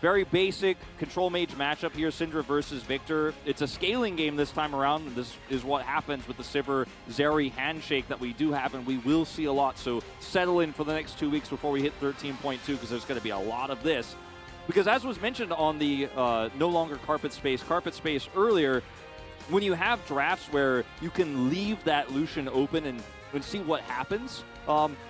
Very basic control mage matchup here, Syndra versus Victor. It's a scaling game this time around. This is what happens with the Sivir Zeri handshake that we do have, and we will see a lot. So settle in for the next 2 weeks before we hit 13.2, because there's going to be a lot of this. Because as was mentioned on the no longer carpet space earlier, when you have drafts where you can leave that Lucian open and see what happens,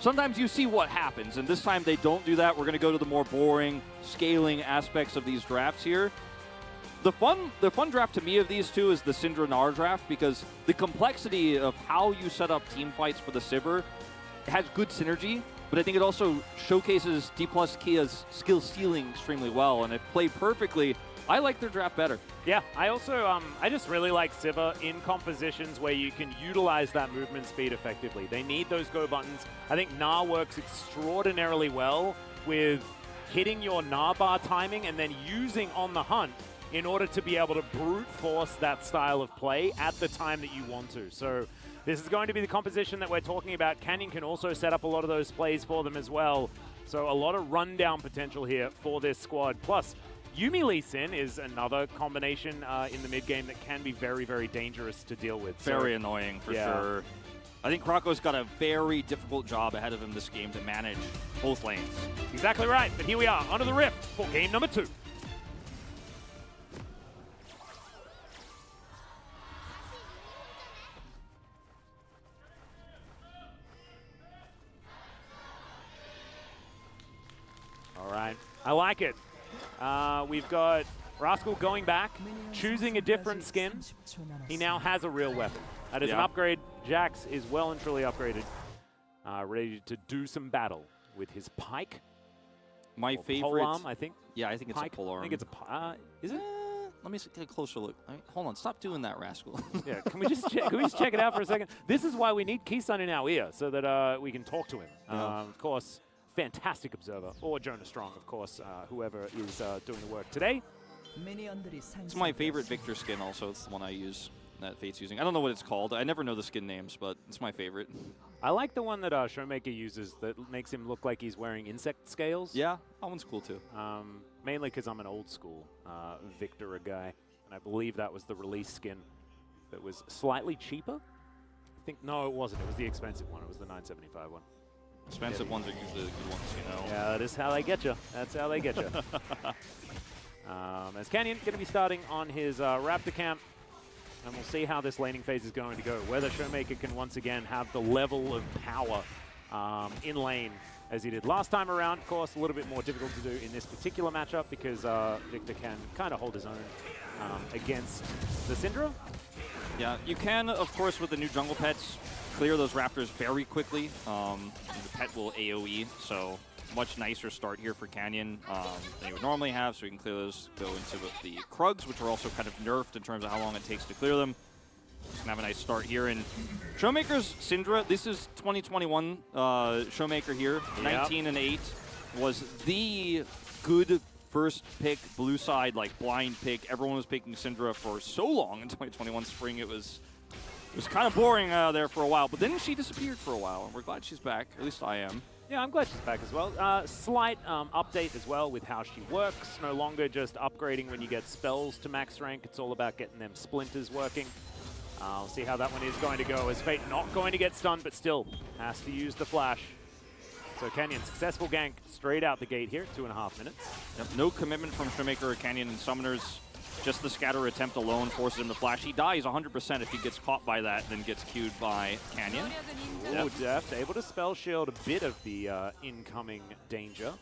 sometimes you see what happens, and this time they don't do that. We're going to go to the more boring scaling aspects of these drafts here. The fun draft to me of these two is the Syndra Gnar draft, because the complexity of how you set up team fights for the Sivir has good synergy, but I think it also showcases DKplus Kia's skill ceiling extremely well, and if played perfectly, I like their draft better. Yeah, I also, I just really like Sivir in compositions where you can utilize that movement speed effectively. They need those go buttons. I think Gnar works extraordinarily well with hitting your Gnar bar timing and then using on the hunt in order to be able to brute force that style of play at the time that you want to. So this is going to be the composition that we're talking about. Canyon can also set up a lot of those plays for them as well. So a lot of rundown potential here for this squad. Plus, Yuumi Lee Sin is another combination in the mid game that can be very, very dangerous to deal with. Very annoying for sure. I think Krako's got a very difficult job ahead of him this game to manage both lanes. Exactly right. But here we are, onto the Rift for game number 2. All right, I like it. We've got Rascal going back, choosing a different skin. He now has a real weapon. That is an upgrade. Jax is well and truly upgraded. Ready to do some battle with his pike. My favorite. Polearm, I think. Yeah, I think it's pike. a polearm. I think it's a is it? Let me get a closer look. Hold on, stop doing that, Rascal. Yeah, can we just check it out for a second? This is why we need Keystone in our ear, so that we can talk to him. Of course, fantastic observer, or Jonah Strong, of course, whoever is doing the work today. It's my favorite Victor skin also. It's the one I use, that Fate's using. I don't know what it's called. I never know the skin names, but it's my favorite. I like the one that Showmaker uses that makes him look like he's wearing insect scales. Yeah, that one's cool too. Mainly because I'm an old school Victor guy, and I believe that was the release skin that was slightly cheaper. I think, no, it wasn't. It was the expensive one. It was the 975 one. Expensive ones are usually the good ones, you know. Yeah, that is how they get you. That's how they get you. As Canyon going to be starting on his Raptor camp, and we'll see how this laning phase is going to go. Whether Showmaker can once again have the level of power in lane as he did last time around. Of course, a little bit more difficult to do in this particular matchup because Victor can kind of hold his own against the Syndra. Yeah, you can, of course, with the new jungle pets, clear those Raptors very quickly. The pet will AoE, so much nicer start here for Canyon than you would normally have, so we can clear those, go into the Krugs, which are also kind of nerfed in terms of how long it takes to clear them. Just gonna have a nice start here. And Showmaker's Syndra, this is 2021 Showmaker here, 19-8, was the good first pick, blue side, like blind pick. Everyone was picking Syndra for so long in 2021 spring. It was kind of boring there for a while, but then she disappeared for a while, and we're glad she's back. At least I am. Yeah, I'm glad she's back as well. Slight update as well with how she works. No longer just upgrading when you get spells to max rank. It's all about getting them splinters working. We'll see how that one is going to go. As Fate not going to get stunned, but still has to use the flash. So Canyon, successful gank straight out the gate here, 2.5 minutes. Yep, no commitment from Showmaker or Canyon and Summoners. Just the scatter attempt alone forces him to flash. He dies 100% if he gets caught by that, then gets queued by Canyon. Ooh, Deft able to spell shield a bit of the incoming danger.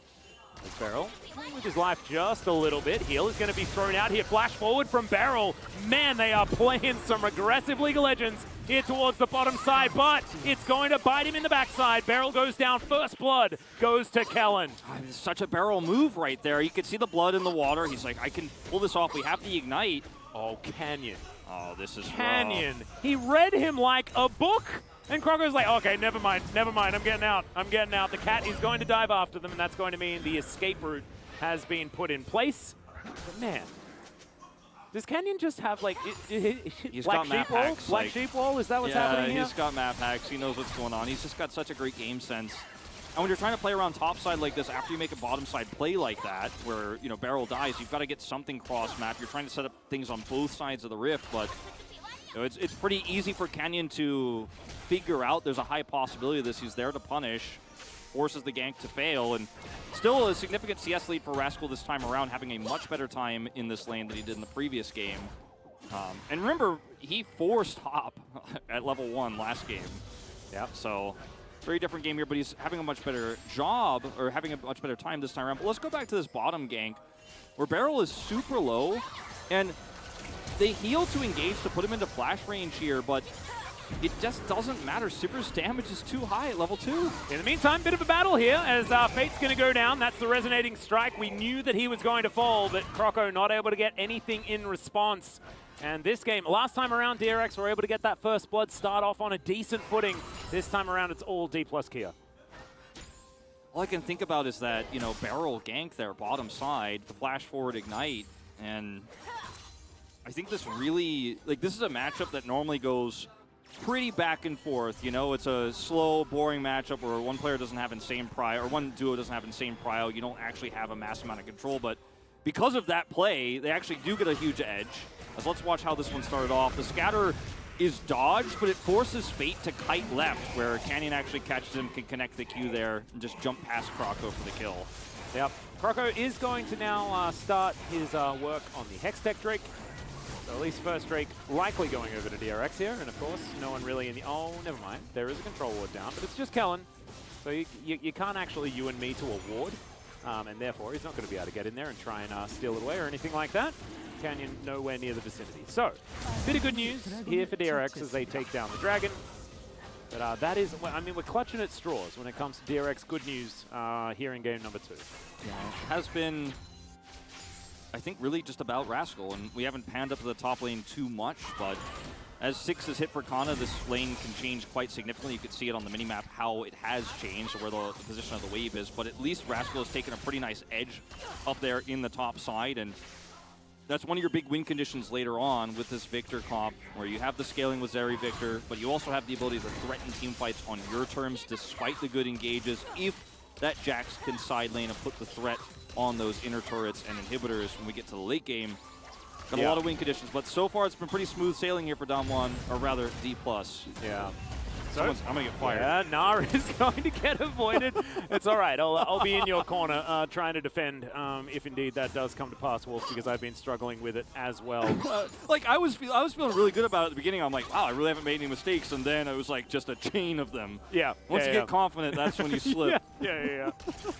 As Beryl with his life just a little bit. Heal is going to be thrown out here. Flash forward from Beryl. Man, they are playing some aggressive League of Legends here towards the bottom side, but it's going to bite him in the backside. Beryl goes down. First blood goes to Kellen. It's such a Beryl move right there. You can see the blood in the water. He's like, I can pull this off. We have the ignite. Oh, Canyon. Oh, this is Canyon. rough. He read him like a book. And Croco's like, okay, never mind, I'm getting out. The cat is going to dive after them, and that's going to mean the escape route has been put in place. But man, does Canyon just have like he's black got map sheep wall? hacks, Black sheep wall? Is that what's happening here? Yeah, he's got map hacks. He knows what's going on. He's just got such a great game sense. And when you're trying to play around top side like this, after you make a bottom side play like that, where, you know, Barrel dies, you've got to get something cross map. You're trying to set up things on both sides of the rift, but you know, it's pretty easy for Canyon to figure out there's a high possibility of this. He's there to punish, forces the gank to fail, and still a significant CS lead for Rascal this time around, having a much better time in this lane than he did in the previous game. And remember, he forced Hop at level 1 last game. Yep. So very different game here, but he's having a much better job, or having a much better time this time around. But let's go back to this bottom gank, where Barrel is super low, and they heal to engage to put him into flash range here, but it just doesn't matter. Sivir's damage is too high at level 2. In the meantime, bit of a battle here as Fate's going to go down. That's the resonating strike. We knew that he was going to fall, but Croco not able to get anything in response. And this game, last time around, DRX were able to get that first blood, start off on a decent footing. This time around, it's all DKplus Kia. All I can think about is that, you know, Barrel gank there, bottom side, the flash forward ignite, and I think this really, like, this is a matchup that normally goes pretty back and forth. You know, it's a slow, boring matchup where one player doesn't have insane prio, or one duo doesn't have insane prio. You don't actually have a massive amount of control, but because of that play, they actually do get a huge edge. As let's watch how this one started off. The scatter is dodged, but it forces Fate to kite left, where Canyon actually catches him, can connect the Q there, and just jump past Croco for the kill. Yep. Croco is going to now start his work on the Hextech Drake. So at least first Drake likely going over to DRX here, and of course, no one really in the... Oh, never mind. There is a control ward down, but it's just Kellen. So you can't actually you and me to a ward, and therefore he's not going to be able to get in there and try and steal it away or anything like that. Canyon nowhere near the vicinity. So, bit of good news here for DRX as they take down the Dragon. But that is, I mean, we're clutching at straws when it comes to DRX good news here in game number 2. Yeah, it has been, I think, really just about Rascal, and we haven't panned up to the top lane too much, but as 6 is hit for Kana, this lane can change quite significantly. You can see it on the minimap how it has changed, where the position of the wave is, but at least Rascal has taken a pretty nice edge up there in the top side, and that's one of your big win conditions later on with this Victor comp, where you have the scaling with Zeri Victor, but you also have the ability to threaten team fights on your terms despite the good engages, if that Jax can side lane and put the threat on those inner turrets and inhibitors when we get to the late game. Got a lot of win conditions, but so far it's been pretty smooth sailing here for Dom1, or rather D+. Yeah. I'm going to get fired. Yeah, Nar is going to get avoided. It's all right. I'll be in your corner trying to defend if indeed that does come to pass, Wolf, because I've been struggling with it as well. Like, I was feeling really good about it at the beginning. I'm like, wow, I really haven't made any mistakes. And then it was like just a chain of them. Yeah. Once you get confident, that's when you slip. Yeah.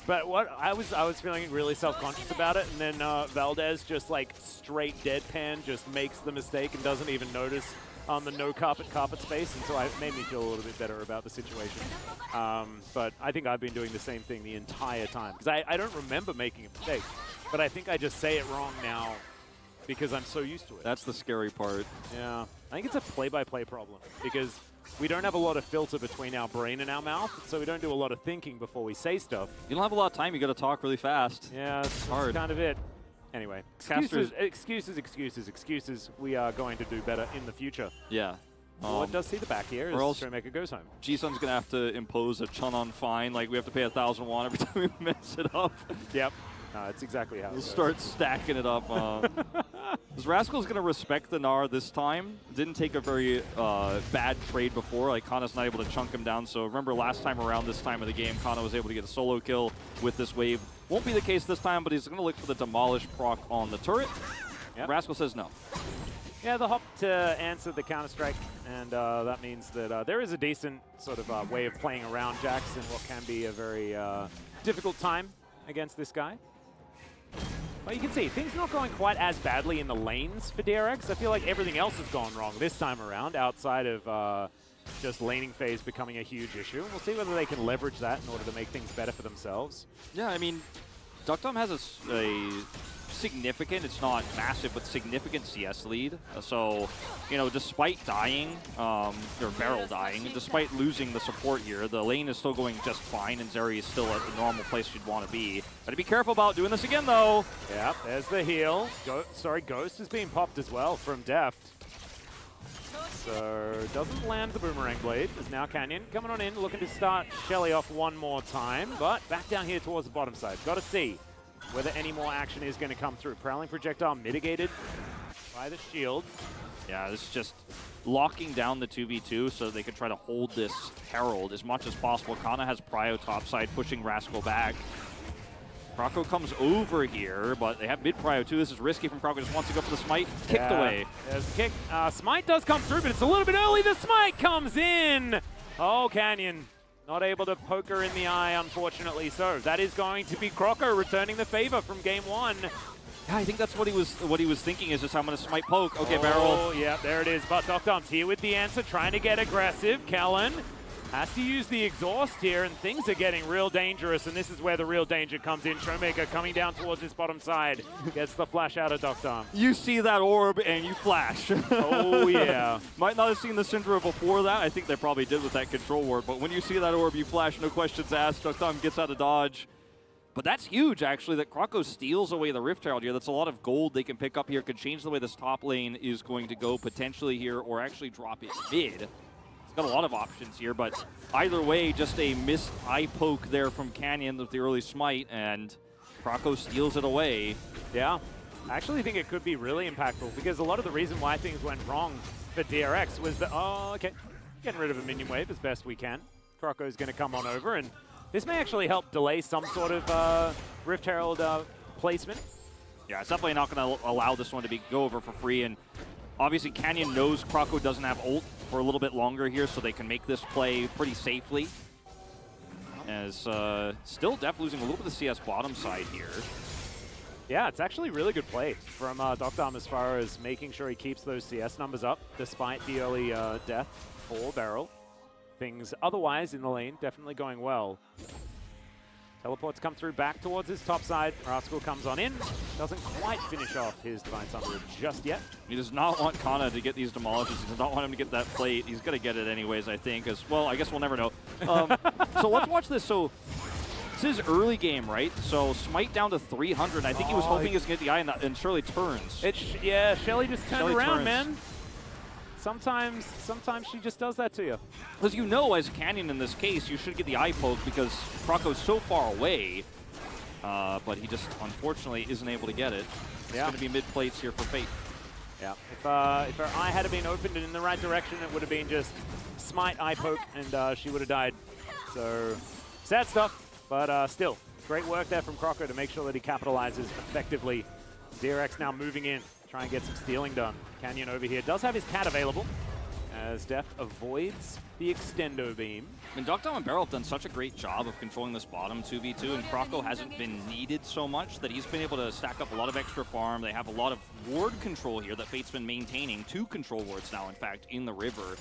But what I was feeling really self-conscious about it, and then Valdez just like straight deadpan just makes the mistake and doesn't even notice on the no carpet space, and so it made me feel a little bit better about the situation. But I think I've been doing the same thing the entire time, because I don't remember making a mistake, but I think I just say it wrong now because I'm so used to it. That's the scary part. Yeah. I think it's a play-by-play problem, because we don't have a lot of filter between our brain and our mouth, so we don't do a lot of thinking before we say stuff. You don't have a lot of time. You got to talk really fast. Yeah, that's hard. Kind of it. Anyway, excuses. We are going to do better in the future. Yeah. It does see the back here as Showmaker goes home. G-Sun's going to have to impose a Chun-On fine. Like, we have to pay 1,000 won every time we mess it up. Yep. That's exactly how we'll start stacking it up. Rascal's going to respect the Gnar this time. Didn't take a very bad trade before. Like, Kana's not able to chunk him down. So remember last time around this time of the game, Kana was able to get a solo kill with this wave. Won't be the case this time, but he's going to look for the Demolish proc on the turret. Yep. Rascal says no. Yeah, the hop to answer the counter-strike, and that means that there is a decent sort of way of playing around Jax in what can be a very difficult time against this guy. Well, you can see, things not going quite as badly in the lanes for DRX. I feel like everything else has gone wrong this time around, outside of just laning phase becoming a huge issue. We'll see whether they can leverage that in order to make things better for themselves. Yeah, I mean, Duckdom has a significant, it's not massive, but significant CS lead. So, you know, despite dying, or Barrel dying, despite losing the support here, the lane is still going just fine, and Zeri is still at the normal place you'd want to be. Gotta be careful about doing this again, though. Yep, there's the heal. Ghost is being popped as well from Deft. So doesn't land the Boomerang Blade. There's now Canyon coming on in, looking to start Shelly off one more time, but back down here towards the bottom side. Got to see whether any more action is going to come through. Prowling Projectile mitigated by the shield. Yeah, this is just locking down the 2v2 so they can try to hold this Herald as much as possible. Kana has Prio topside, pushing Rascal back. Croco comes over here, but they have mid Prio too. This is risky from Croco, just wants to go for the smite. Kicked away. There's the kick. Smite does come through, but it's a little bit early. The smite comes in. Oh, Canyon not able to poke her in the eye, unfortunately. So that is going to be Croco returning the favor from game one. Yeah, I think that's what he was thinking, is just I'm going to smite poke. Okay, oh, barrel. Oh, yeah, there it is. But Doctom's here with the answer, trying to get aggressive. Kellen has to use the exhaust here, and things are getting real dangerous, and this is where the real danger comes in. Showmaker coming down towards this bottom side. Gets the flash out of Doctom. You see that orb, and you flash. Oh, yeah. Might not have seen the Syndra before that. I think they probably did with that control ward, but when you see that orb, you flash, no questions asked. Doctom gets out of dodge. But that's huge, actually, that Croco steals away the Rift Herald here. That's a lot of gold they can pick up here. Could change the way this top lane is going to go potentially here, or actually drop it mid. It's got a lot of options here, but either way, just a missed eye poke there from Canyon with the early smite, and Croco steals it away. Yeah, I actually think it could be really impactful, because a lot of the reason why things went wrong for DRX was that, oh, okay, getting rid of a minion wave as best we can. Croco's going to come on over, and this may actually help delay some sort of Rift Herald placement. Yeah, it's definitely not going to allow this one to go over for free. And obviously, Canyon knows Croco doesn't have ult for a little bit longer here, so they can make this play pretty safely. As still Def losing a little bit of CS bottom side here. Yeah, it's actually really good play from Doctom as far as making sure he keeps those CS numbers up despite the early death for Beryl. Things otherwise in the lane definitely going well. Teleports come through back towards his top side. Rascal comes on in. Doesn't quite finish off his Divine Thunder just yet. He does not want Kana to get these demolishes. He does not want him to get that plate. He's going to get it anyways, I think. As well, I guess we'll never know. So let's watch this. So this is early game, right? So smite down to 300. I think he was hoping he was going to get the eye, and Shirley turns. Yeah, Shelly just turned around, turns. man. Sometimes she just does that to you. Because you know, as Canyon in this case, you should get the eye poke because Croco's so far away. But he just, unfortunately, isn't able to get it. It's going to be mid-plates here for Fate. Yeah. If her eye had been opened in the right direction, it would have been just smite, eye poke, and she would have died. So, sad stuff, but still, great work there from Croco to make sure that he capitalizes effectively. DRX now moving in. Try and get some stealing done. Canyon over here does have his cat available as Deft avoids the extendo beam. And Doctom and Beryl have done such a great job of controlling this bottom 2v2, and Croco hasn't been needed so much that he's been able to stack up a lot of extra farm. They have a lot of ward control here that Fate's been maintaining. 2 control wards now, in fact, in the river.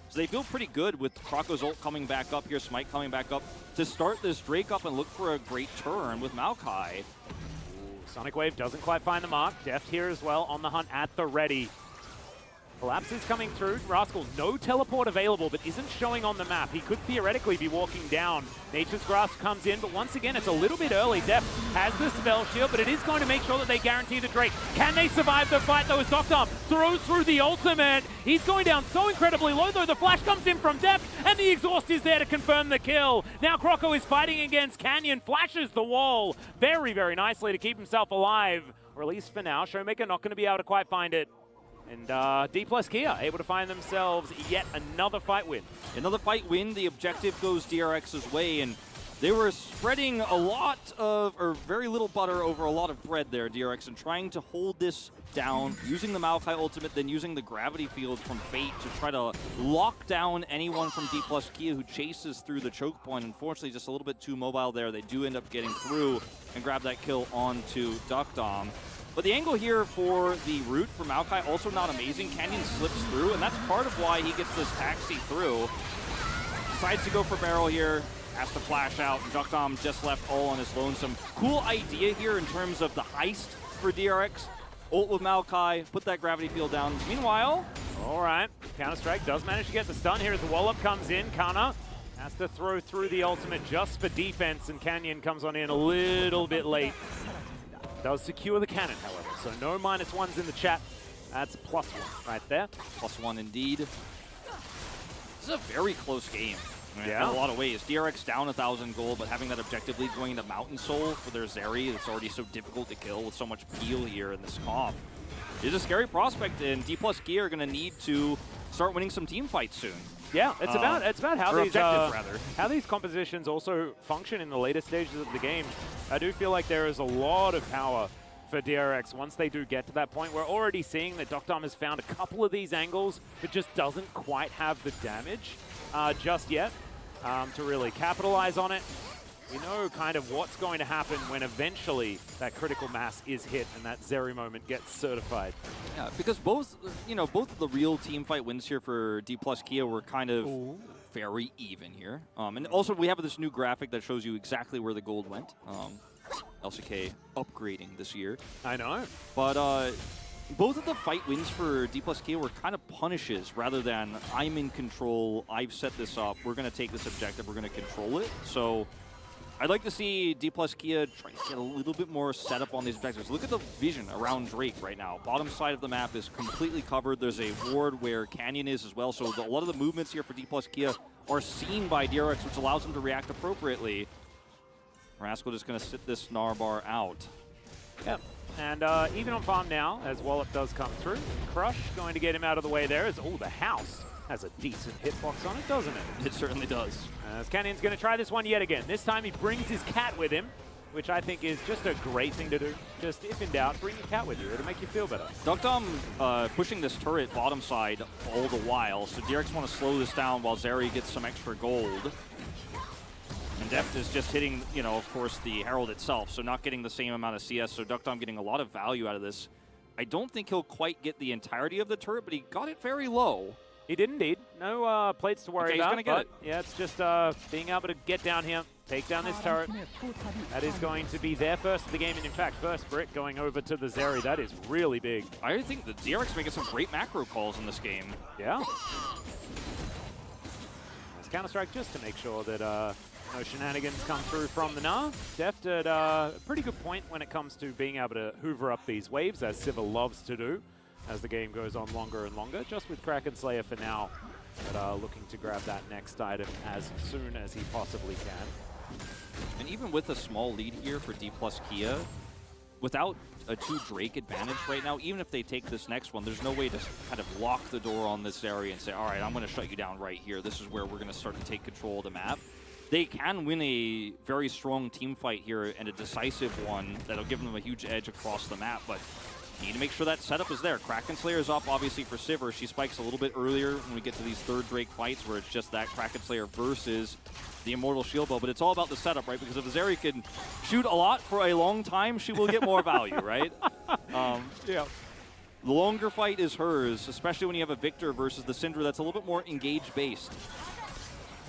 So they feel pretty good with Croco's ult coming back up here, Smite coming back up, to start this Drake up and look for a great turn with Maokai. Sonic Wave doesn't quite find the mark. Deft here as well on the hunt at the ready. Collapse is coming through. Rascal, no teleport available, but isn't showing on the map. He could theoretically be walking down. Nature's Grasp comes in, but once again, it's a little bit early. Deft has the spell shield, but it is going to make sure that they guarantee the Drake. Can they survive the fight, though, as Doctom throws through the ultimate? He's going down so incredibly low, though. The flash comes in from Deft, and the exhaust is there to confirm the kill. Now Croco is fighting against Canyon, flashes the wall very, very nicely to keep himself alive, or at least for now. Showmaker not going to be able to quite find it. And DKplus Kia able to find themselves yet another fight win. Another fight win. The objective goes DRX's way, and they were spreading a lot of, or very little butter over a lot of bread there, DRX, and trying to hold this down, using the Maokai ultimate, then using the gravity field from Fate to try to lock down anyone from DKplus Kia who chases through the choke point. Unfortunately, just a little bit too mobile there. They do end up getting through and grab that kill onto Doctom. But the angle here for the root for Maokai also not amazing. Canyon slips through, and that's part of why he gets this taxi through. Decides to go for Beryl here, has to flash out. Doctom just left all on his lonesome. Cool idea here in terms of the heist for DRX. Ult with Maokai, put that gravity field down. Meanwhile, all right, Counter-Strike does manage to get the stun here as the wall-up comes in. Kana has to throw through the ultimate just for defense, and Canyon comes on in a little bit late. Does secure the cannon, however, so no -1s in the chat That's +1 right there. +1 indeed. This is a very close game. I mean, Yeah. in a lot of ways. DRX down 1,000 gold, but having that objective lead going into Mountain Soul for their Zeri, it's already so difficult to kill with so much peel here in this comp. It's a scary prospect, and DPlus Kia are going to need to start winning some team fights soon. Yeah, it's about how or these objectives, rather. how these compositions also function in the later stages of the game. I do feel like there is a lot of power for DRX once they do get to that point. We're already seeing that Doctom has found a couple of these angles, but just doesn't quite have the damage just yet to really capitalize on it. We know kind of what's going to happen when eventually that critical mass is hit and that Zeri moment gets certified. Yeah, because both of the real team fight wins here for DPlus Kia were kind of very even here. And also we have this new graphic that shows you exactly where the gold went. LCK upgrading this year. I know. But both of the fight wins for DPlus Kia were kind of punishes rather than I'm in control, I've set this up, we're going to take this objective, we're going to control it. So I'd like to see DPlus Kia try to get a little bit more setup on these objectives. Look at the vision around Drake right now. Bottom side of the map is completely covered. There's a ward where Canyon is as well. So a lot of the movements here for DPlus Kia are seen by DRX, which allows them to react appropriately. Rascal just going to sit this Narbar out. Yep. And even on farm now, as Wallop does come through, Crush going to get him out of the way there. As the house has a decent hitbox on it, doesn't it? It certainly does. As Canyon's going to try this one yet again. This time he brings his cat with him, which I think is just a great thing to do. Just if in doubt, bring your cat with you. It'll make you feel better. Doctom pushing this turret bottom side all the while, so DRX want to slow this down while Zeri gets some extra gold. And Deft is just hitting, of course, the Herald itself, so not getting the same amount of CS, so Doctom getting a lot of value out of this. I don't think he'll quite get the entirety of the turret, but he got it very low. He did indeed. No plates to worry about. He's gonna get it. Yeah, it's just being able to get down here, take down this turret. That is going to be their first of the game, and in fact, first Brick going over to the Zeri. That is really big. I think the DRX making some great macro calls in this game. Yeah. There's Counter-Strike just to make sure that no shenanigans come through from the Gnar. Deft at a pretty good point when it comes to being able to hoover up these waves, as Siva loves to do as the game goes on longer and longer. Just with Kraken Slayer for now, but looking to grab that next item as soon as he possibly can. And even with a small lead here for DPlus Kia, without a 2 Drake advantage right now, even if they take this next one, there's no way to kind of lock the door on this area and say, all right, I'm going to shut you down right here. This is where we're going to start to take control of the map. They can win a very strong team fight here and a decisive one that'll give them a huge edge across the map, but you need to make sure that setup is there. Kraken Slayer is up, obviously, for Sivir. She spikes a little bit earlier when we get to these third Drake fights where it's just that Kraken Slayer versus the Immortal Shield Bow, but it's all about the setup, right? Because if Zeri can shoot a lot for a long time, she will get more value, right? Yeah. The longer fight is hers, especially when you have a Victor versus the Syndra that's a little bit more engage-based.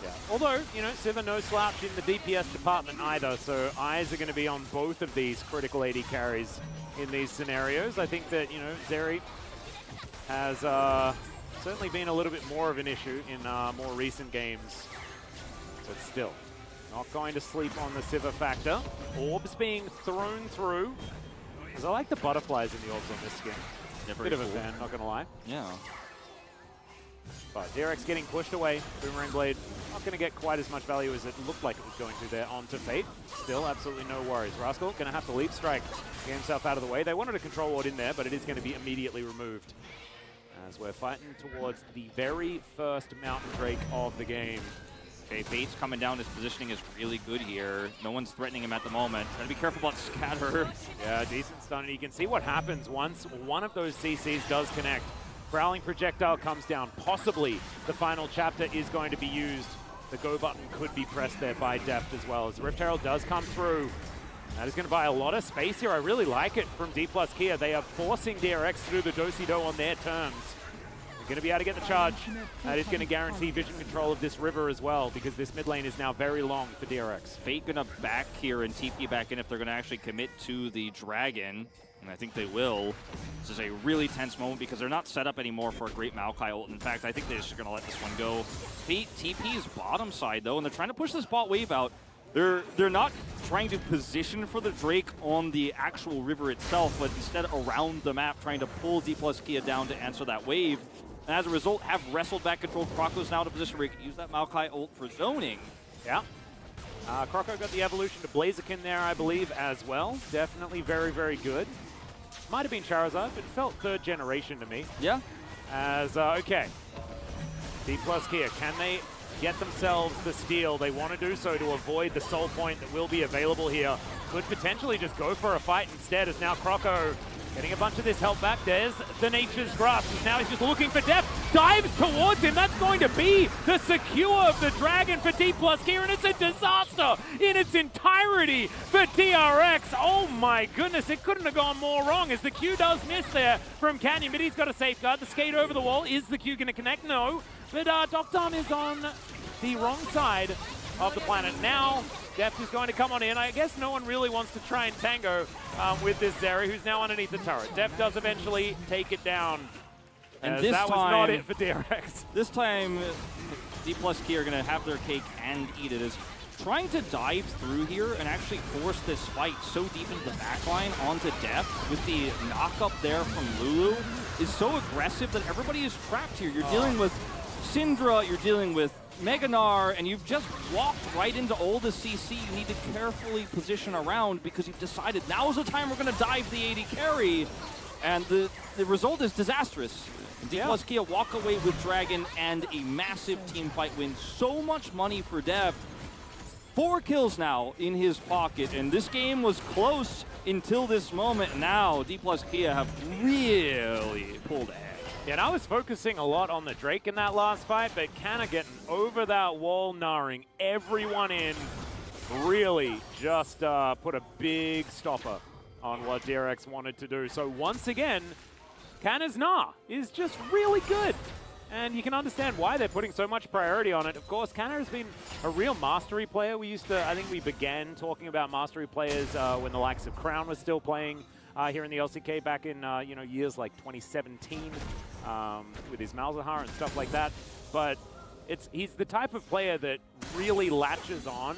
Yeah. Although, Siva no slouch in the DPS department either, so eyes are going to be on both of these critical AD carries in these scenarios. I think that, Zeri has certainly been a little bit more of an issue in more recent games, but still, not going to sleep on the Siva factor. Orbs being thrown through, because I like the butterflies in the orbs on this skin. Yeah, Bit of a cool. fan, not going to lie. Yeah. But DRX getting pushed away. Boomerang Blade not going to get quite as much value as it looked like it was going to there onto Fate. Still, absolutely no worries. Rascal going to have to leap strike, get himself out of the way. They wanted a control ward in there, but it is going to be immediately removed. As we're fighting towards the very first Mountain Drake of the game. Okay, Fate's coming down. His positioning is really good here. No one's threatening him at the moment. Gotta be careful about Scatter. Yeah, decent stun. And you can see what happens once one of those CCs does connect. Prowling Projectile comes down. Possibly the final chapter is going to be used. The go button could be pressed there by Deft as well. As the Rift Herald does come through. That is going to buy a lot of space here. I really like it from DPlus Kia. They are forcing DRX through the do-si-do on their terms. They're going to be able to get the charge. That is going to guarantee vision control of this river as well, because this mid lane is now very long for DRX. Fate going to back here and TP back in if they're going to actually commit to the Dragon. And I think they will. This is a really tense moment because they're not set up anymore for a great Maokai ult. In fact, I think they're just going to let this one go. Fate TP's bottom side, though, and they're trying to push this bot wave out. They're not trying to position for the Drake on the actual river itself, but instead around the map, trying to pull DKplus Kia down to answer that wave. And as a result, have wrestled back control. Croco's now in a position where he can use that Maokai ult for zoning. Yeah. Croco got the evolution to Blaziken there, I believe, as well. Definitely very, very good. Might have been Charizard, but it felt third generation to me. Yeah. As, okay. DKplus Kia, can they get themselves the steal? They want to do so to avoid the soul point that will be available here. Could potentially just go for a fight instead, as now Croco getting a bunch of this help back. There's the Nature's Grasp. Now he's just looking for depth. Dives towards him. That's going to be the secure of the dragon for DKplus Kia, and it's a disaster in its entirety for DRX. Oh my goodness, it couldn't have gone more wrong, as the Q does miss there from Canyon, but he's got a safeguard. The skate over the wall. Is the Q going to connect? No. But Doctarm is on the wrong side of the planet. Now, Deft is going to come on in. I guess no one really wants to try and tango with this Zeri, who's now underneath the turret. Deft does eventually take it down. And as this that time, was not it for DRX. This time, DKplus Kia are going to have their cake and eat it. Is trying to dive through here and actually force this fight so deep into the backline onto Deft with the knock-up there from Lulu is so aggressive that everybody is trapped here. You're dealing with Syndra, you're dealing with Meganar, and you've just walked right into all the CC. You need to carefully position around because you've decided now's the time we're going to dive the AD carry, and the result is disastrous. DKplus Kia walk away with Dragon and a massive team fight win. So much money for Deft. 4 kills now in his pocket, and this game was close until this moment. Now DKplus Kia have really pulled ahead. Yeah, and I was focusing a lot on the Drake in that last fight, but kind of getting over that wall, narring everyone in, really just put a big stopper on what DRX wanted to do. So once again, Kanna's Gnar is just really good. And you can understand why they're putting so much priority on it. Of course, Kanna has been a real mastery player. We used to, I think we began talking about mastery players when the likes of Crown was still playing here in the LCK back in years like 2017 with his Malzahar and stuff like that. But he's the type of player that really latches on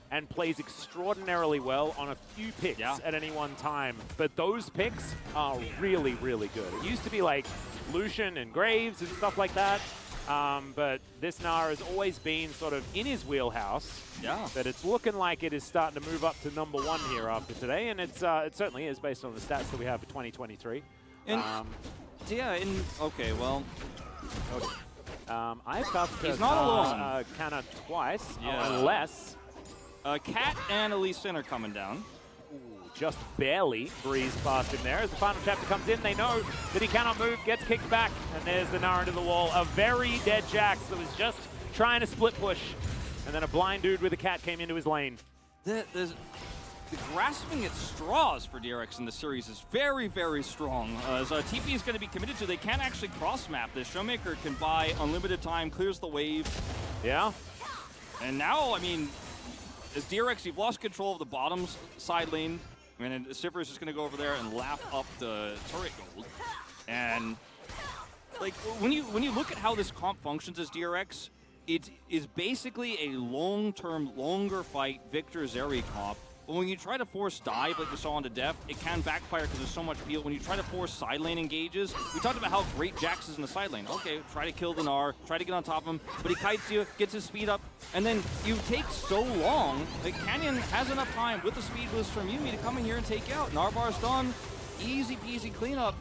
and plays extraordinarily well on a few picks at any one time. But those picks are really, really good. It used to be like Lucian and Graves and stuff like that. But this Gnar has always been sort of in his wheelhouse. Yeah. But it's looking like it is starting to move up to #1 here after today, and it certainly is based on the stats that we have for 2023. And okay, well, I've got he's not alone. Kanna twice, Yeah. unless Cat and Elise are coming down. just barely breezed past him there. As the final chapter comes in, they know that he cannot move, gets kicked back, and there's the Gnar into the wall. A very dead Jax that was just trying to split push, and then a blind dude with a cat came into his lane. The grasping at straws for DRX in the series is very, very strong. As TP is going to be committed to, they can't actually cross-map this. Showmaker can buy unlimited time, clears the wave. Yeah. And now, I mean, as DRX, you've lost control of the bottom side lane. I mean, Sivir is just going to go over there and lap up the turret gold. And like when you look at how this comp functions as DRX, it is basically a long-term, longer fight Victor Zeri comp. But when you try to force dive, like we saw on the Deft, it can backfire because there's so much peel. When you try to force side lane engages, we talked about how great Jax is in the side lane. Okay, try to kill the Gnar, try to get on top of him, but he kites you, gets his speed up, and then you take so long. Like Canyon has enough time with the speed boost from Yuumi to come in here and take you out. Narbar's done, easy peasy cleanup.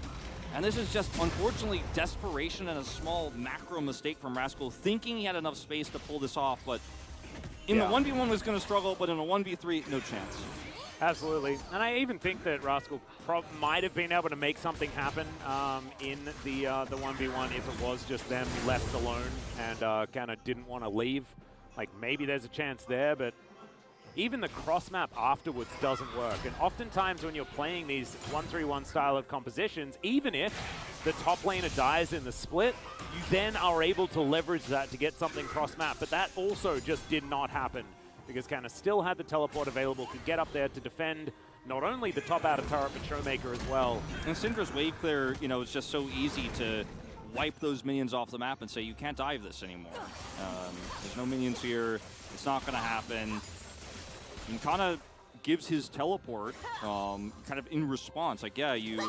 And this is just, unfortunately, desperation and a small macro mistake from Rascal, thinking he had enough space to pull this off, but in the 1v1 was going to struggle, but in a 1v3, no chance. Absolutely. And I even think that Rascal might have been able to make something happen in the 1v1 if it was just them left alone and kind of didn't want to leave. Like, maybe there's a chance there, but even the cross map afterwards doesn't work. And oftentimes when you're playing these 1-3-1 style of compositions, even if the top laner dies in the split, you then are able to leverage that to get something cross map. But that also just did not happen because Kanna still had the teleport available, could get up there to defend not only the top outer turret, but Showmaker as well. And Syndra's wave clear, you know, it's just so easy to wipe those minions off the map and say, you can't dive this anymore. There's no minions here. It's not going to happen. and kind of gives his teleport kind of in response. Like, yeah, you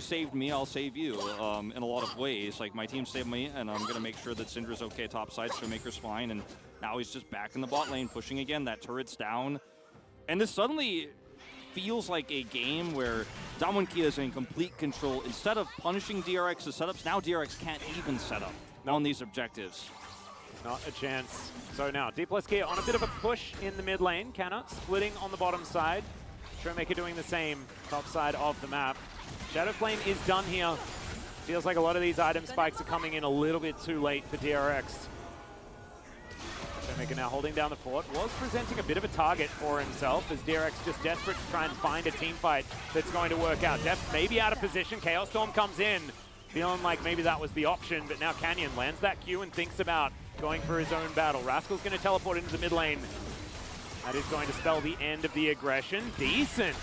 saved me, I'll save you in a lot of ways. Like, my team saved me, and I'm going to make sure that Syndra's okay topside, Showmaker's fine, and now he's just back in the bot lane, pushing again. That turret's down. And this suddenly feels like a game where Damwon is in complete control. Instead of punishing DRX's setups, now DRX can't even set up on these objectives. Not a chance. So now, DKplus here on a bit of a push in the mid lane. Canna splitting on the bottom side. Showmaker doing the same, top side of the map. Shadow Flame is done here. Feels like a lot of these item spikes are coming in a little bit too late for DRX. Showmaker now holding down the fort. Was presenting a bit of a target for himself as DRX just desperate to try and find a team fight that's going to work out. Def maybe out of position. Chaos Storm comes in. Feeling like maybe that was the option, but now Canyon lands that Q and thinks about going for his own battle. Rascal's going to teleport into the mid lane. That is going to spell the end of the aggression. Decent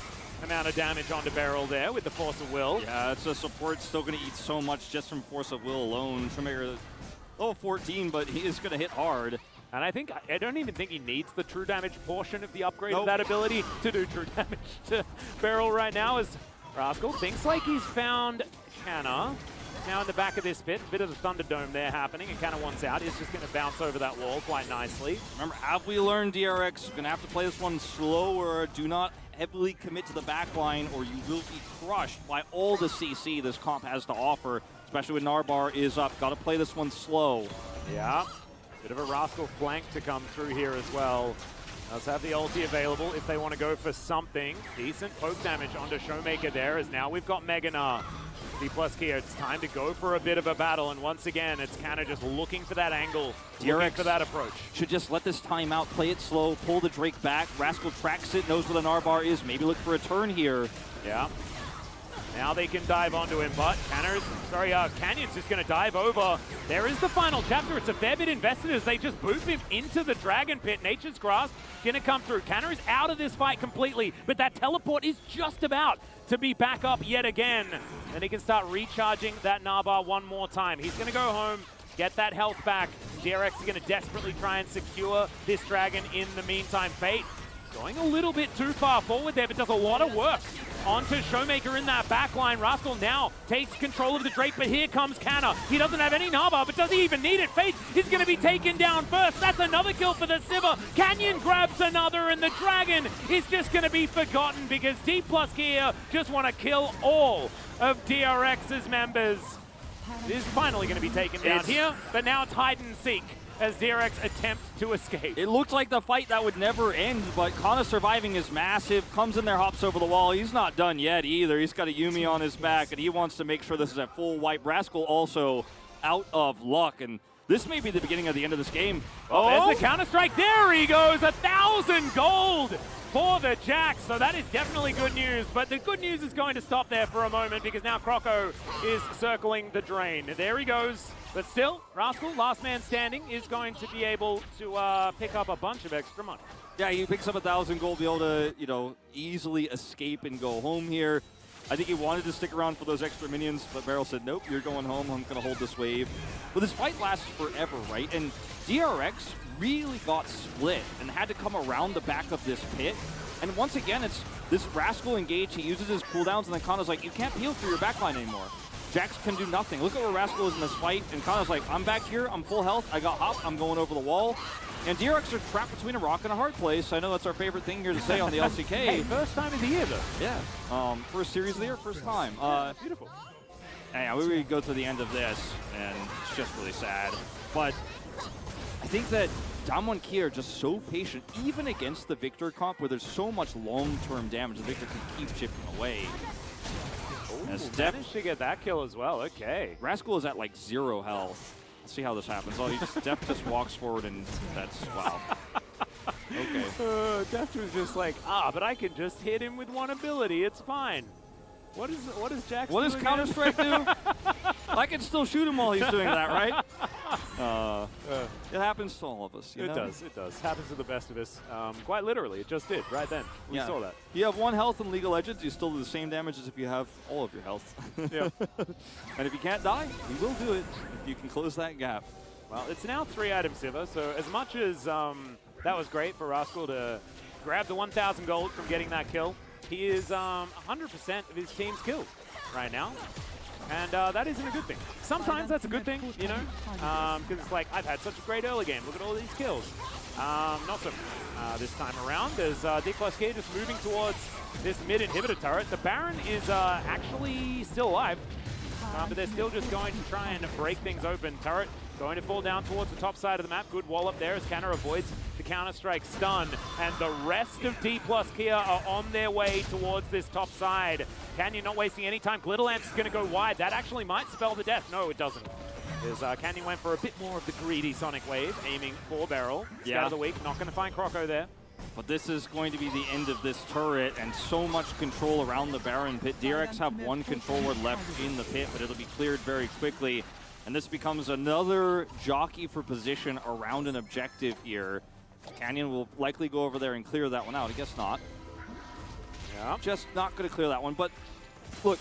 amount of damage onto Beryl there with the Force of Will. Yeah, it's a support still going to eat so much just from Force of Will alone. Showmaker, level 14, but he is going to hit hard. And I don't even think he needs the true damage portion of the upgrade of that ability to do true damage to Beryl right now, as Rascal thinks like he's found Canna. Now in the back of this pit, a bit of the Thunderdome there happening, and Canna wants out. He's just going to bounce over that wall quite nicely. Remember, have we learned DRX? Going to have to play this one slower. Do not heavily commit to the back line, or you will be crushed by all the CC this comp has to offer, especially when Narbar is up. Got to play this one slow. Yeah, bit of a Rascal flank to come through here as well. Does have the ulti available if they want to go for something. Decent poke damage onto Showmaker there, as now we've got Meganar. DKplus here, it's time to go for a bit of a battle, and once again, it's kind of just looking for that angle, looking for that approach. Should just let this time out, play it slow, pull the Drake back. Rascal tracks it, knows where the Narbar is, maybe look for a turn here. Yeah. Now they can dive onto him, but Canyon's just going to dive over. There is the final chapter. It's a fair bit invested as they just boot him into the Dragon Pit. Nature's Grasp going to come through. Canna is out of this fight completely, but that teleport is just about to be back up yet again. And he can start recharging that Narbar one more time. He's going to go home, get that health back. DRX is going to desperately try and secure this dragon in the meantime. Fate going a little bit too far forward there, but does a lot of work onto Showmaker in that backline. Rascal now takes control of the Drake, but here comes Canna. He doesn't have any Narbar, but does he even need it? Fate is going to be taken down first. That's another kill for the Sivir. Canyon grabs another, and the Dragon is just going to be forgotten because DKplus here just want to kill all of DRX's members. It is finally going to be taken down here, but now it's hide and seek as DRX attempt to escape. It looked like the fight that would never end, but Kana surviving is massive. Comes in there, hops over the wall. He's not done yet either. He's got a Yuumi on his back, and he wants to make sure this is a full wipe. Rascal also out of luck, and this may be the beginning of the end of this game. Oh, there's the counter-strike. There he goes. 1,000 gold for the Jax. So that is definitely good news, but the good news is going to stop there for a moment because now Croco is circling the drain. There he goes. But still, Rascal, last man standing, is going to be able to pick up a bunch of extra money. Yeah, he picks up 1,000 gold, be able to, easily escape and go home here. I think he wanted to stick around for those extra minions, but Beryl said, nope, you're going home. I'm going to hold this wave. But this fight lasts forever, right? And DRX really got split and had to come around the back of this pit. And once again, it's this Rascal engage. He uses his cooldowns, and then Kana's like, you can't peel through your backline anymore. Jax can do nothing. Look at where Rascal is in this fight, and Kana's like, I'm back here, I'm full health, I got hop, I'm going over the wall. And DRX are trapped between a rock and a hard place. I know that's our favorite thing here to say on the LCK. Hey, first time of the year, though. Yeah, first series of the year, first time. Beautiful. Yeah, we would go to the end of this, and it's just really sad. But I think that Damwon are just so patient, even against the Victor comp, where there's so much long-term damage, the Victor can keep chipping away. Managed to get that kill as well. Okay. Rascal is at like 0 health. Let's see how this happens. Oh, Def just walks forward, and that's wow. Okay. Def was just like, but I can just hit him with one ability. It's fine. What is Jax? What does Counter-Strike do? I can still shoot him while he's doing that, right? It happens to all of us. It does. Happens to the best of us. Quite literally, it just did right then. We saw that. You have 1 health in League of Legends, you still do the same damage as if you have all of your health. Yeah. And if you can't die, you will do it if you can close that gap. Well, it's now 3 item Sivir, so as much as that was great for Rascal to grab the 1,000 gold from getting that kill. He is 100% of his team's kills right now. And that isn't a good thing. Sometimes that's a good thing, you know, because it's like, I've had such a great early game. Look at all these kills. Not so this time around, as DKplus just moving towards this mid inhibitor turret. The Baron is actually still alive, but they're still just going to try and break things open. Turret going to fall down towards the top side of the map. Good wall up there as Canna avoids the Counter-Strike stun. And the rest of DKplus Kia are on their way towards this top side. Canyon not wasting any time. Glitterlance is going to go wide. That actually might spell the death. No, it doesn't. As Canyon went for a bit more of the greedy Sonic Wave, aiming for Beryl. Scout of the week, not going to find Croco there. But this is going to be the end of this turret, and so much control around the Baron pit. DRX have one controller left in the pit, but it'll be cleared very quickly. And this becomes another jockey for position around an objective here. Canyon will likely go over there and clear that one out. I guess not. Yeah. Just not going to clear that one. But look,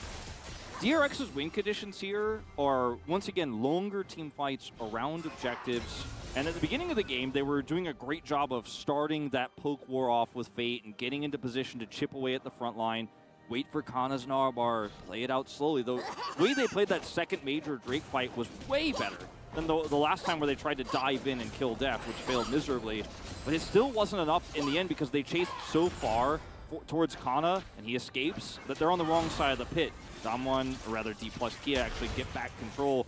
DRX's win conditions here are, once again, longer team fights around objectives. And at the beginning of the game, they were doing a great job of starting that poke war off with Fate and getting into position to chip away at the front line. Wait for Kana's Narbar, play it out slowly. The way they played that second major Drake fight was way better than the last time where they tried to dive in and kill Def, which failed miserably. But it still wasn't enough in the end because they chased so far towards Kana, and he escapes, that they're on the wrong side of the pit. Damwon, or rather DKplus Kia, actually get back control.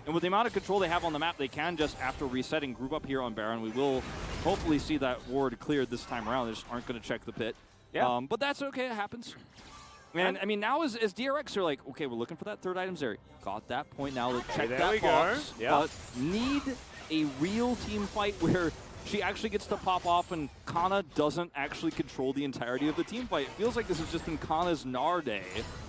And with the amount of control they have on the map, they can just, after resetting, group up here on Baron. We will hopefully see that ward cleared this time around. They just aren't going to check the pit. Yeah. But that's okay, it happens. And I mean, now as DRX are like, okay, we're looking for that third item, Zeri. Got that point now. Let's check that box. Yep. But need a real team fight where she actually gets to pop off and Kana doesn't actually control the entirety of the team fight. It feels like this has just been Kana's Gnar day.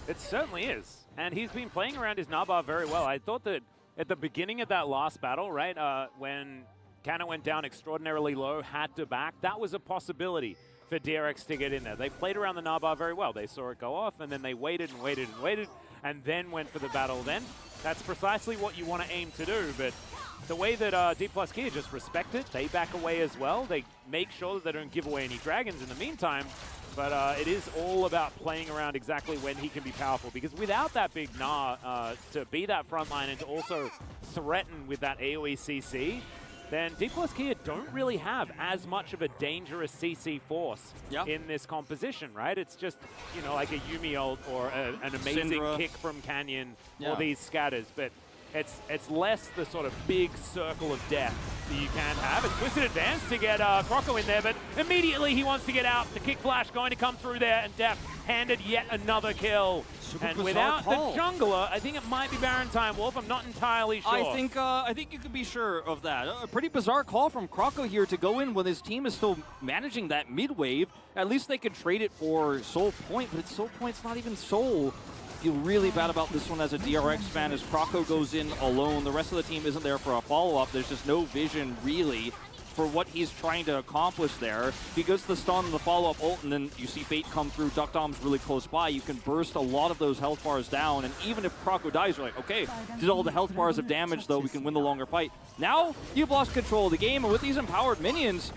It certainly is. And he's been playing around his Narbar very well. I thought that at the beginning of that last battle, right, when Canna went down extraordinarily low, had to back, that was a possibility for DRX to get in there. They played around the Narbar very well. They saw it go off, and then they waited and waited and waited, and then went for the battle then. That's precisely what you want to aim to do, but the way that DKplus Kia just respect it, they back away as well. They make sure that they don't give away any dragons in the meantime, but it is all about playing around exactly when he can be powerful, because without that big Gnar to be that front line and to also threaten with that AoE CC, then DKplus Kia don't really have as much of a dangerous CC force in this composition, right? It's just, you know, like a Yuumi ult or an amazing Syndra. kick from Canyon or these scatters, but it's less the sort of big circle of death that you can have. It's Twisted Advance to get Croco in there, but immediately he wants to get out. The kick flash going to come through there, and Def handed yet another kill. And without the jungler, I think it might be Baron time, Wolf. I'm not entirely sure. I think you could be sure of that. A pretty bizarre call from Croco here to go in when his team is still managing that mid wave. At least they could trade it for Soul Point, but Soul Point's not even Soul. Feel really bad about this one as a DRX fan as Croco goes in alone. The rest of the team isn't there for a follow-up. There's just no vision, really, for what he's trying to accomplish there. He goes to the stun, the follow-up ult, and then you see Fate come through. Duck Dom's really close by. You can burst a lot of those health bars down, and even if Croco dies, you're like, okay, did all the health bars of damage, though, we can win the longer fight. Now, you've lost control of the game, and with these empowered minions,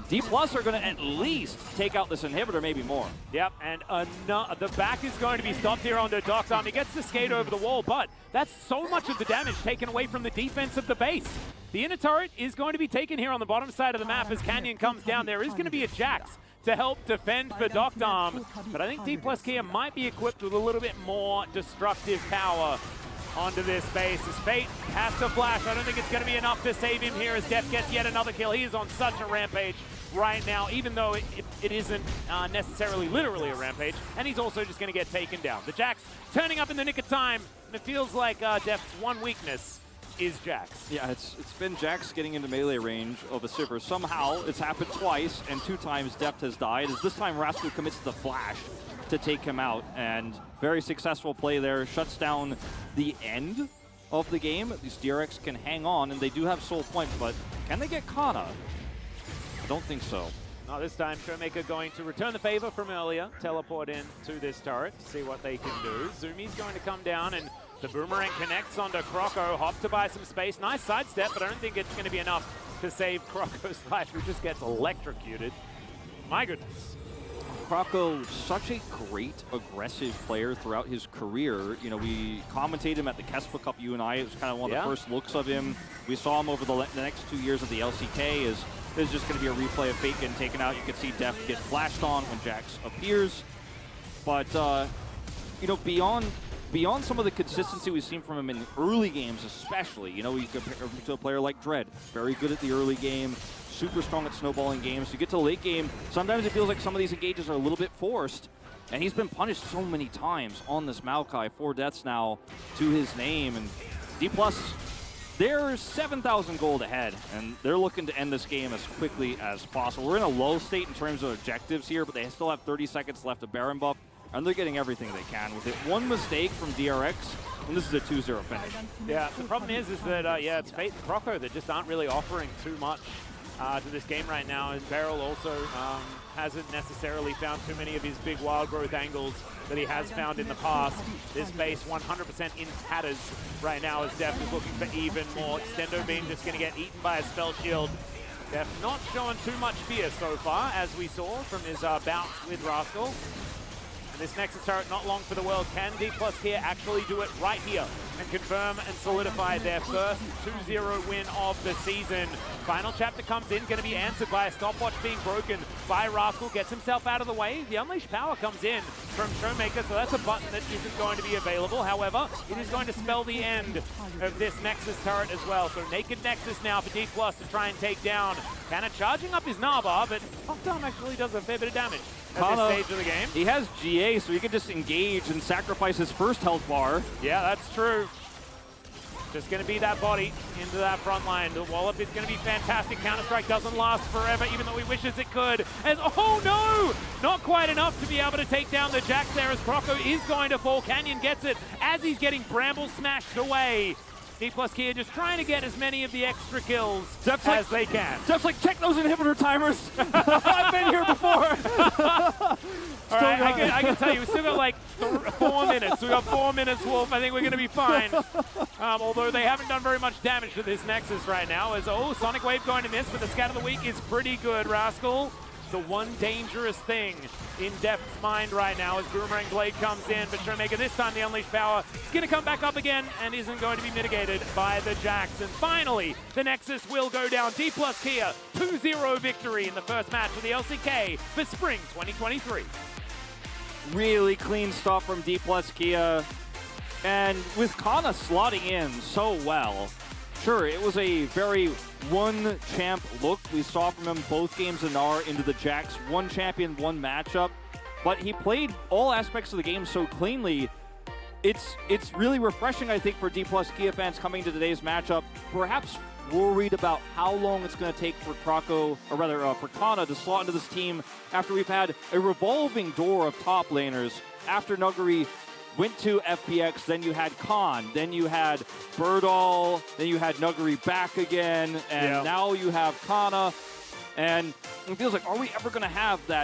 DKplus are going to at least take out this inhibitor, maybe more. Yep, and the back is going to be stopped here onto Duck Dom. He gets to skate over the wall, but that's so much of the damage taken away from the defense of the base. The inner turret is going to be taken here on the bottom side of the map as Canyon comes down. There is going to be a Jax to help defend for Duck Dom, but I think DKplus Kia might be equipped with a little bit more destructive power onto this base as Fate has to flash. I don't think it's going to be enough to save him here as Def gets yet another kill. He is on such a rampage right now, even though it isn't necessarily literally a rampage, and he's also just going to get taken down. The Jax turning up in the nick of time, and it feels like Def's one weakness is Jax. Yeah, it's been Jax getting into melee range of a Sivir. Somehow, it's happened twice, and 2 times Deft has died, as this time Rascal commits the flash to take him out, and very successful play there, shuts down the end of the game. These DRX can hang on, and they do have Soul Point, but can they get Kana? I don't think so. Not this time. Showmaker going to return the favor from earlier, teleport in to this turret to see what they can do. Zumi's going to come down, and the boomerang connects onto Croco. Hop to buy some space. Nice sidestep, but I don't think it's going to be enough to save Croco's life, who just gets electrocuted. My goodness. Croco, such a great aggressive player throughout his career. You know, we commentated him at the Kespa Cup, you and I. It was kind of one of the first looks of him. We saw him over the next 2 years of the LCK. Is just going to be a replay of Fate getting taken out. You can see Def get flashed on when Jax appears. But, you know, beyond some of the consistency we've seen from him in early games especially, you know, you compare him to a player like Dread. Very good at the early game. Super strong at snowballing games. You get to the late game, sometimes it feels like some of these engages are a little bit forced, and he's been punished so many times on this Maokai. 4 deaths now to his name, and DPlus, they're 7,000 gold ahead, and they're looking to end this game as quickly as possible. We're in a low state in terms of objectives here, but they still have 30 seconds left of Baron buff, and they're getting everything they can with it. One mistake from DRX, and this is a 2-0 finish. Yeah, the problem is that, yeah, it's Fate and Croco that just aren't really offering too much to this game right now. And Beryl also hasn't necessarily found too many of his big wild growth angles that he has found in the past. This base 100% in tatters right now as Def is looking for even more. Extendo Beam just going to get eaten by a spell shield. Def not showing too much fear so far, as we saw from his bounce with Rascal. And this Nexus turret not long for the world. Can DPlus here actually do it right here and confirm and solidify their first 2-0 win of the season? Final chapter comes in, going to be answered by a stopwatch being broken by Rascal, gets himself out of the way. The Unleashed Power comes in from Showmaker, so that's a button that isn't going to be available. However, it is going to spell the end of this Nexus turret as well. So naked Nexus now for DPlus to try and take down. Kanna charging up his Naba, but Lockdown actually does a fair bit of damage at this stage of the game. He has GA, so he can just engage and sacrifice his first health bar. Yeah, that's true. Just going to be that body into that front line. The wallop is going to be fantastic. Counter-Strike doesn't last forever, even though he wishes it could. As, oh no! Not quite enough to be able to take down the Jax there as Croco is going to fall. Canyon gets it as he's getting Bramble smashed away. DPlus here just trying to get as many of the extra kills as they can. Just like, check those inhibitor timers. I've been here before. All right, I can tell you, we still got like 4 minutes. We got 4 minutes, Wolf. I think we're going to be fine. Although they haven't done very much damage to this Nexus right now. As, oh, Sonic Wave going to miss, but the Scat of the Week is pretty good, Rascal. The one dangerous thing in Def's mind right now as Boomerang Blade comes in, but Showmaker this time the Unleashed Power is going to come back up again and isn't going to be mitigated by the Jax. And finally, the Nexus will go down. DPlus Kia, 2-0 victory in the first match of the LCK for Spring 2023. Really clean stuff from DPlus Kia. And with Kanna slotting in so well, sure, it was a very one champ look we saw from him both games in R into the Jax. One champion, one matchup. But he played all aspects of the game so cleanly. It's really refreshing, I think, for DPlus Kia fans coming to today's matchup. Perhaps worried about how long it's going to take for Croco, or rather for Kanna to slot into this team after we've had a revolving door of top laners. After Nuguri went to FPX, then you had Khan, then you had Birdall, then you had Nuguri back again, and now you have Kanna. And it feels like, are we ever going to have that